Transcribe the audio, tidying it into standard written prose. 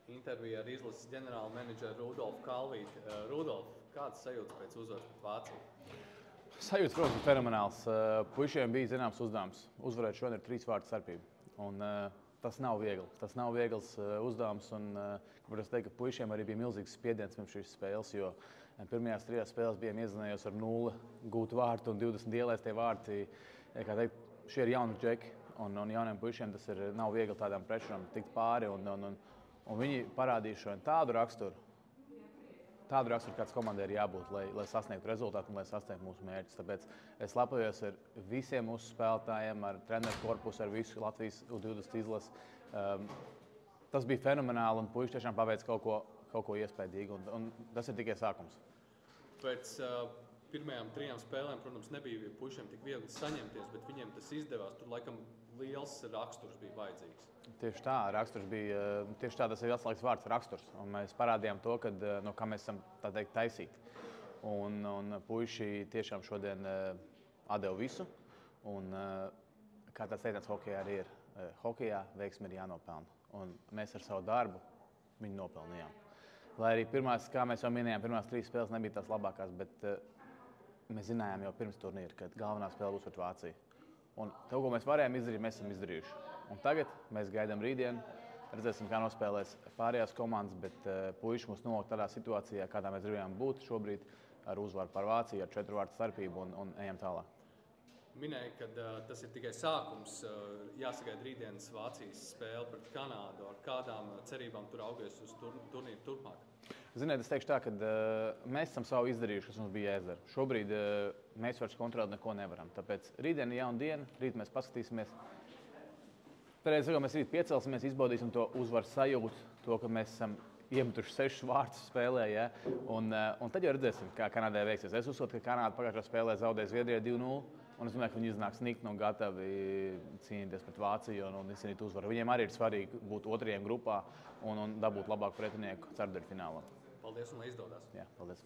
interviju ar izlases ģenerālu menedžeru Rudolfu Kalvīti. Rudolf, kāds sajūtas pēc uzvaras pret Vāciju? Sajūtas, protams, ir fenomenāls. Puišiem bija zināms uzdevums. Uzvarēt šodien ir 3 vārtu starpība. Un tas nav viegli. Tas nav viegls uzdevums. Un varu teikt, ka puišiem arī bija milzīgs spiediens pirms šīs spēles, jo pirmajās 3 spēlēs bijām iezinājos ar 0 gūtu vārtu un 20 ielēs tie vārti. Kā teikt, šie ir jauni džeki. Un jauniem puišiem tas nav viegli tādām prečurām tikt pāri. Un viņi parādīja šodien tādu raksturu, kāds komandai ir jābūt, lai sasniegtu rezultātu un lai sasniegtu mūsu mērķus. Tāpēc es lepojos ar visiem mūsu spēlētājiem, ar treneru korpusu, ar visu Latvijas U20 izlasi. Tas bija fenomenāli un puiši tiešām paveic kaut ko iespaidīgu. Un tas ir tikai sākums. Pēc pirmajām 3 spēlēm, protams, nebija puišiem tik viegli saņemties, bet viņiem tas izdevās. Tur laikam liels raksturs bija vajadzīgs. Tieši tā, raksturs bija, tieši tā, tas ir atslēgas vārds raksturs. Un mēs parādījām to, no kā mēs esam, tā teikt, taisīti. Un puiši tiešām šodien atdeva visu. Un kā tāds teiciens hokejā arī ir, hokejā veiksme ir jānopelna. Un mēs ar savu darbu viņu nopelnījām. Lai arī pirmās, kā mēs jau minējām, pirmās 3 spēles nebija tās labākās, bet mēs zinājām jau pirms turnīra, ka galvenā spēle būs pret Vāciju. Un to, ko mēs varējām izdarīt, mēs esam izdarījuši. Un tagad mēs gaidām rītdienu, redzēsim, kā nospēlēs pārējās komandas, bet puiši mūs novāk tādā situācijā, kādā mēs gribējām būt šobrīd ar uzvaru par Vāciju, ar 4 vārtu starpību un ejam tālāk. Minēja, ka tas ir tikai sākums. Jāsagaida rītdienas Vācijas spēle pret Kanādu. Ar kādām cerībām tur augies uz turnīru turpmāk? Ziniet, es teikšu tā, ka mēs esam savu izdarījuši, kas mums bija jāizdara. Šobrīd mēs vairs kontrolēt neko nevaram. Tāpēc rītdien ir jauna diena, rīt mēs paskatīsimies. Mēs rīt piecelsimies, izbaudīsim to uzvaru sajūtu, to, ka mēs esam iemetuši 6 vārtus spēlē. Ja? Un tad jau redzēsim, kā Kanādai veiksies. Es uzskatu, ka Kanāda pagājušajā spēlē zaudēja Zviedrijai 2-0. Un es domāju, ka viņi iznāks nikni un gatavi cīnīties pret Vāciju un izcīnīt uzvaru. Viņiem arī ir svarīgi būt 2. grupā un dabūt labāku pretinieku ceturtdaļfinālā. Paldies un lai izdodas. Jā, paldies.